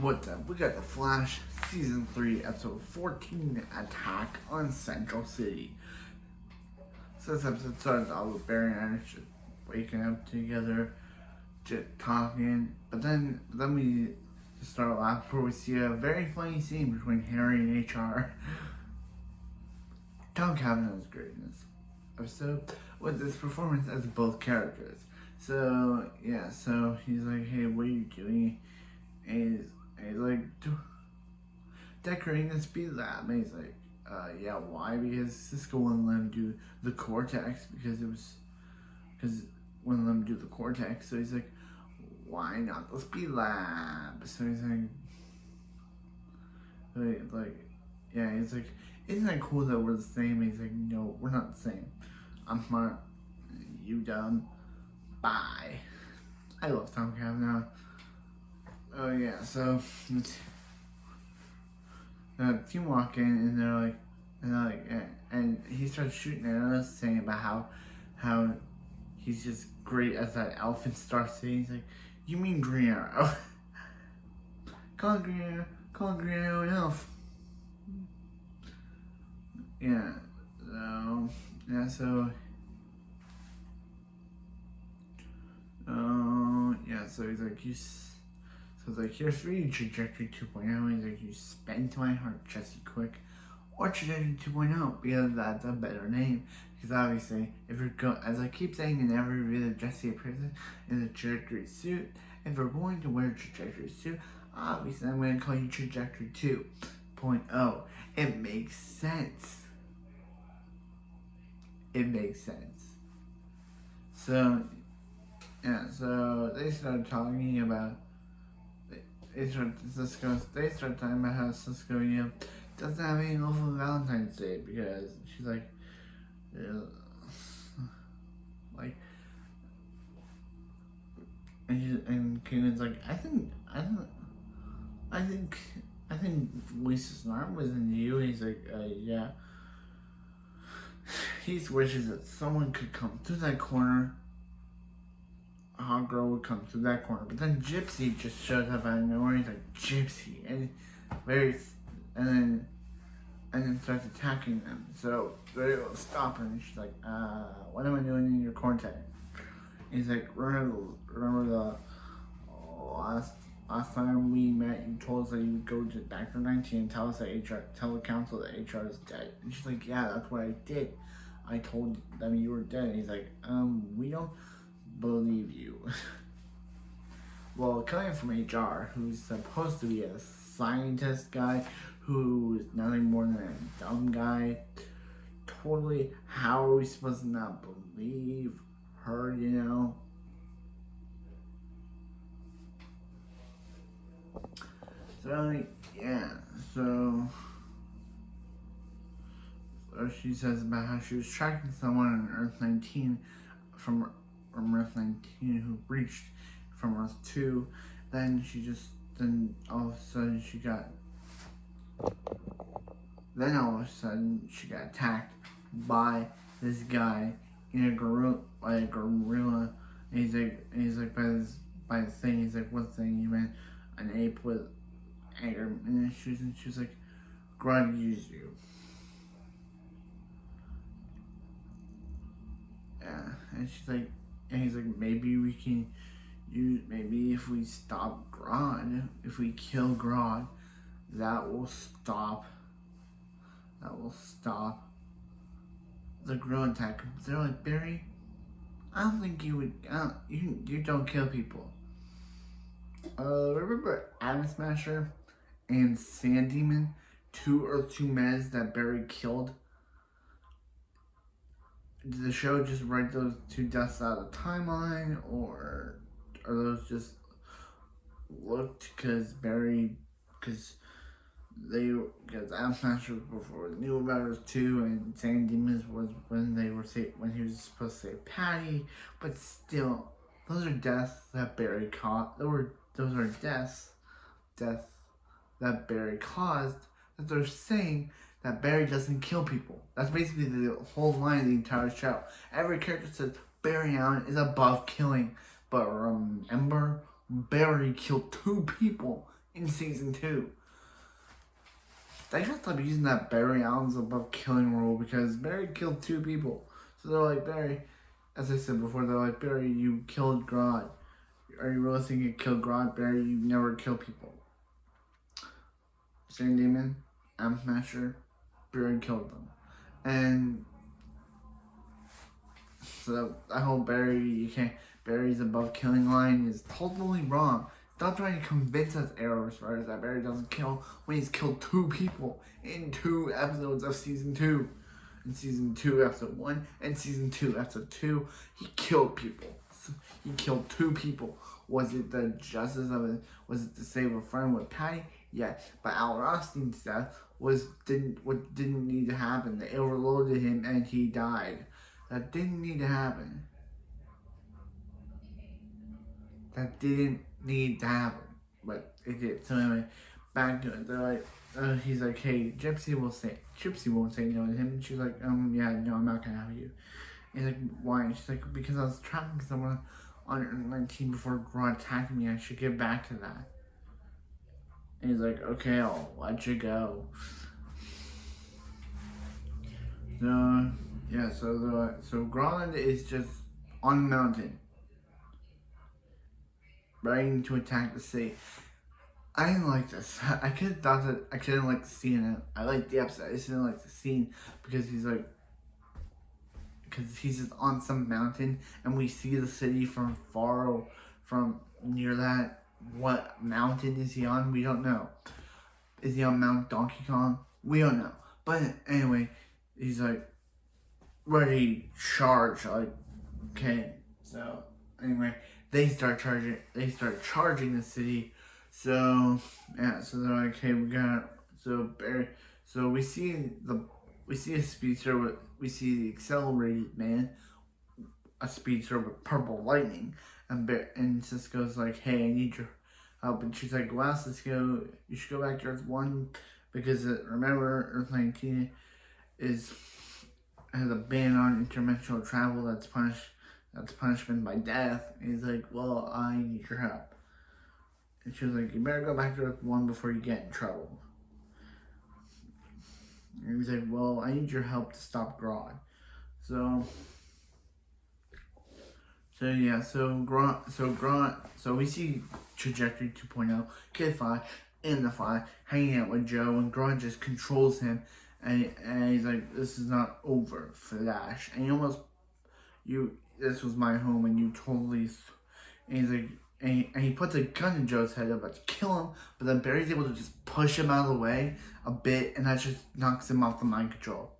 What's up? We got The Flash, Season 3, Episode 14, Attack on Central City. So this episode starts off with Barry and Irish just waking up together, just talking. But then we start laughing where we see a very funny scene between Harry and HR. Tom Cavanaugh is great in this episode with this performance as both characters. So yeah, so he's like, hey, what are you doing? And he's like, decorating the speed lab. And he's like, yeah, why? Because Cisco wouldn't let him do the cortex because wouldn't let him do the cortex. So he's like, why not the speed lab? So he's like, yeah, he's like, isn't that cool that we're the same? And he's like, no, we're not the same. I'm smart, you dumb. Bye. I love Tom Cavanaugh. Oh yeah, so the team walk in and they're like, and he starts shooting arrows, saying about how he's just great as that elf in Star City. He's like, you mean Green Arrow? call him Green Arrow an elf. Yeah, so he's like, so it's like, here's for you, Trajectory 2.0. He's like, you spent my heart, Jesse Quick, or Trajectory 2.0, because that's a better name. Because obviously, if you're as I keep saying in every video, Jesse appears in a Trajectory suit. If you're going to wear a Trajectory suit, obviously I'm going to call you Trajectory 2.0. It makes sense. It makes sense. So, yeah, so they started talking about, they start talking about how Cisco, doesn't have any love for Valentine's Day because she's like, and Kanan's like, I think Lisa's arm was in you. And he's like, yeah. He wishes that someone could come through that corner. A hot girl would come through that corner, but then Gypsy just shows up out of nowhere. He's like, Gypsy, and then starts attacking them. So they will stop her, and she's like, what am I doing in your cortex? He's like, remember the last time we met, you told us that you would go back to 19 and tell the council that HR is dead. And she's like, yeah, that's what I did. I told them you were dead. And he's like, we don't believe you. Well, coming from HR, who's supposed to be a scientist guy, who is nothing more than a dumb guy, totally, how are we supposed to not believe her, So, yeah, so she says about how she was tracking someone on Earth 19 from Earth 19 who reached from Earth 2. Then all of a sudden she got attacked by this guy in a gorilla, And he's like by the thing. He's like, what thing? You meant an ape with anger. And then she was like, Grodd used you. Yeah, and he's like, maybe if we stop Grodd, if we kill Grodd, that will stop the Grodd attack. They're like, Barry, I don't think you would, you don't kill people. Remember Atom Smasher and Sand Demon, 2 Earth 2 meds that Barry killed? Did the show just write those 2 deaths out of the timeline, or are those just looked because Atom Smasher was before we knew about Earth 2, and Sand Demons was when he was supposed to say Patty, but still, those are deaths that Barry caused. Those are deaths that Barry caused, that they're saying that Barry doesn't kill people. That's basically the whole line of the entire show. Every character says Barry Allen is above killing, but remember, Barry killed 2 people in season 2. They gotta stop using that Barry Allen's above killing rule, because Barry killed 2 people. So they're like, Barry, as I said before, they're like, Barry, you killed Grodd. Are you really thinking you killed Grodd? Barry, you never kill people. Same Demon, I'm Smasher, Barry killed them. And so that whole Barry's above killing line is totally wrong. Stop trying to convince us errors writers that Barry doesn't kill when he's killed 2 people in 2 episodes of season 2. In season 2, episode 1, and season 2, episode 2, he killed people. He killed 2 people. Was it the justice of it? Was it to save a friend with Patty? Yes. But Al Rothstein's death didn't need to happen. They overloaded him and he died. That didn't need to happen. That didn't need to happen, but it did. So anyway, back to it. They're like, he's like, hey, Gypsy won't say no to him. And she's like, yeah, no, I'm not gonna have you. And he's like, why? And she's like, because I was tracking someone on Earth 19 before Grodd attacked me. I should get back to that. And he's like, okay, I'll let you go. So yeah, so Grodd is just on the mountain, ready to attack the city. I didn't like this. I could have thought that I couldn't like the scene. I liked the episode. I just didn't like the scene because he's just on some mountain and we see the city from near that. What mountain is he on? We don't know. Is he on Mount Donkey Kong? We don't know. But anyway, he's like ready to charge. Like, okay. So anyway, they start charging the city. So yeah, so they're like, hey, we see a speedster we see the accelerated man, a speedster with purple lightning, and Cisco's like, hey, I need your help, and she's like, wow, Cisco, you should go back to Earth 1 because remember Earth 19 has a ban on interdimensional travel that's punishment by death. And he's like, well, I need your help. And she was like, you better go back to Earth 1 before you get in trouble. And he's like, well, I need your help to stop Grodd. So we see Trajectory 2.0, Kid 5, and the 5 hanging out with Joe, and Grodd just controls him, and he's like, this is not over, Flash. And this was my home, and you totally, and he's like, and he puts a gun in Joe's head about to kill him, but then Barry's able to just push him out of the way a bit, and that just knocks him off the mind control.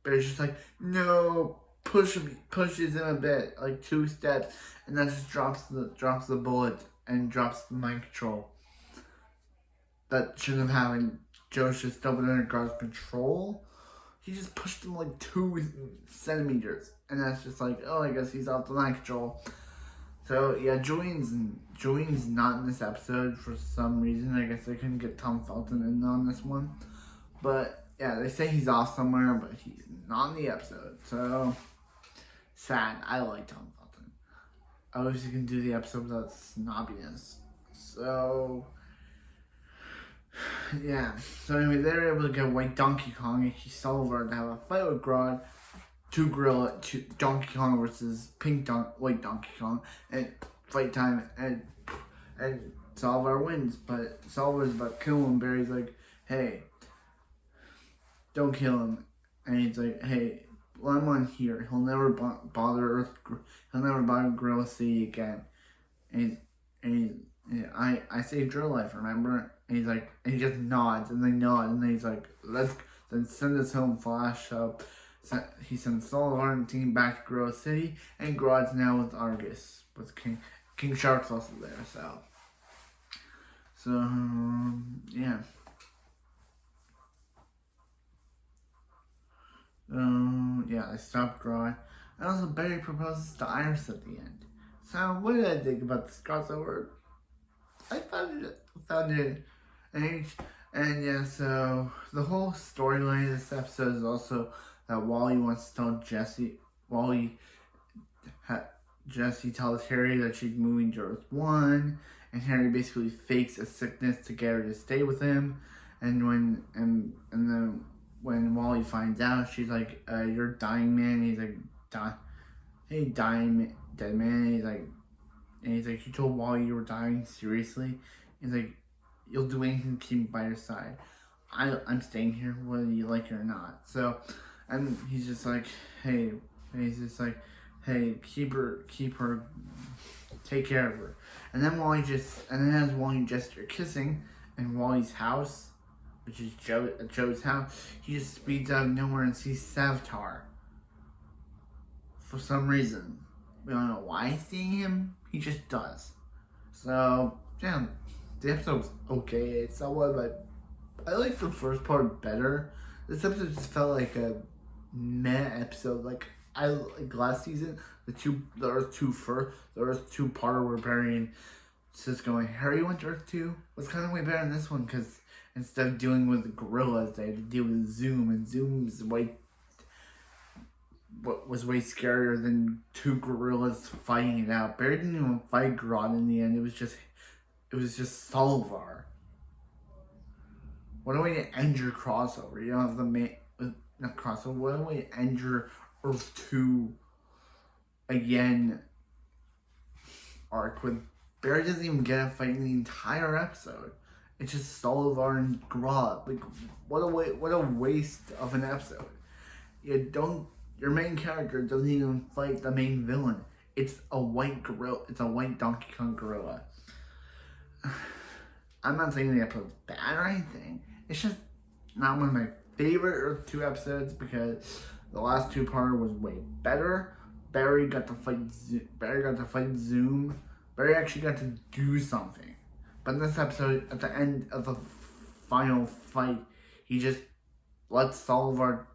Barry's just like, no, pushes him a bit, like 2 steps, and that just drops the bullet and drops the mind control. That shouldn't have happened. Joe should still been under Grodd's control. He just pushed him like 2 centimeters, and that's just like, oh, I guess he's off the mind control. So yeah, Julian's not in this episode for some reason. I guess they couldn't get Tom Felton in on this one. But yeah, they say he's off somewhere, but he's not in the episode. So sad. I like Tom Felton. I wish he can do the episode without snobbiness. So yeah. So anyway, they're able to get White Donkey Kong and Sullivan to have a fight with Grodd. To Donkey Kong versus White Donkey Kong, and fight time, and Salvar wins, but Salvar's about to kill him. Barry's like, hey, don't kill him, and he's like, hey, well, I'm on here. He'll never bother Gorilla City again. I saved your life, remember? And he's like, and he just nods, and they nod, and then he's like, then send us home, Flash. So he sends Sullivan and team back to Gorilla City, and Grodd's now with Argus, with King Shark's also there. So yeah. Yeah, they stopped Grodd. And also Barry proposes to Iris at the end. So what did I think about this crossover? I found it and yeah, so the whole storyline of this episode is also that Wally wants to tell Jesse tells Harry that she's moving to Earth 1, and Harry basically fakes a sickness to get her to stay with him. And then when Wally finds out, she's like, "You're dying, man." And he's like, "Hey, dying dead man." And he's like, "You told Wally you were dying? Seriously?" He's like, "You'll do anything to keep me by your side. I'm staying here whether you like it or not." So, and he's just like, "Hey," and he's just like, "Hey, keep her, take care of her." And then as Wally and Jester are kissing in Wally's house, which is Joe's house, he just speeds out of nowhere and sees Savitar. For some reason, we don't know why he's seeing him. He just does. So yeah, the episode was okay. It's somewhat, but I like the first part better. This episode just felt like a meh episode. Like last season, the Earth 2 parter where Barry and Cisco and Harry went to Earth 2 was kind of way better than this one, because instead of dealing with the gorillas, they had to deal with Zoom, and Zoom's was way scarier than two gorillas fighting it out. Barry didn't even fight Grodd in the end. It was just Salvar. What a way to end your crossover. You don't have the main, not crossover, what a way to end your Earth 2 again arc with Barry doesn't even get a fight in the entire episode. It's just Salvar and Grodd. Like, what a waste of an episode. Your main character doesn't even fight the main villain. It's a white gorilla. It's a white Donkey Kong gorilla. I'm not saying the episode's bad or anything. It's just not one of my favorite Earth 2 episodes, because the last two part was way better. Barry got to fight Zoom. Barry actually got to do something. But in this episode, at the end of the final fight, he just lets Salvar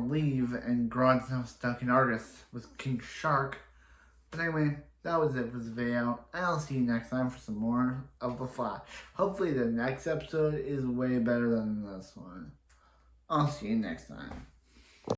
leave, and Grodd's now stuck in Argus with King Shark. But anyway, that was it for this video, and I'll see you next time for some more of The Flash. Hopefully the next episode is way better than this one. I'll see you next time.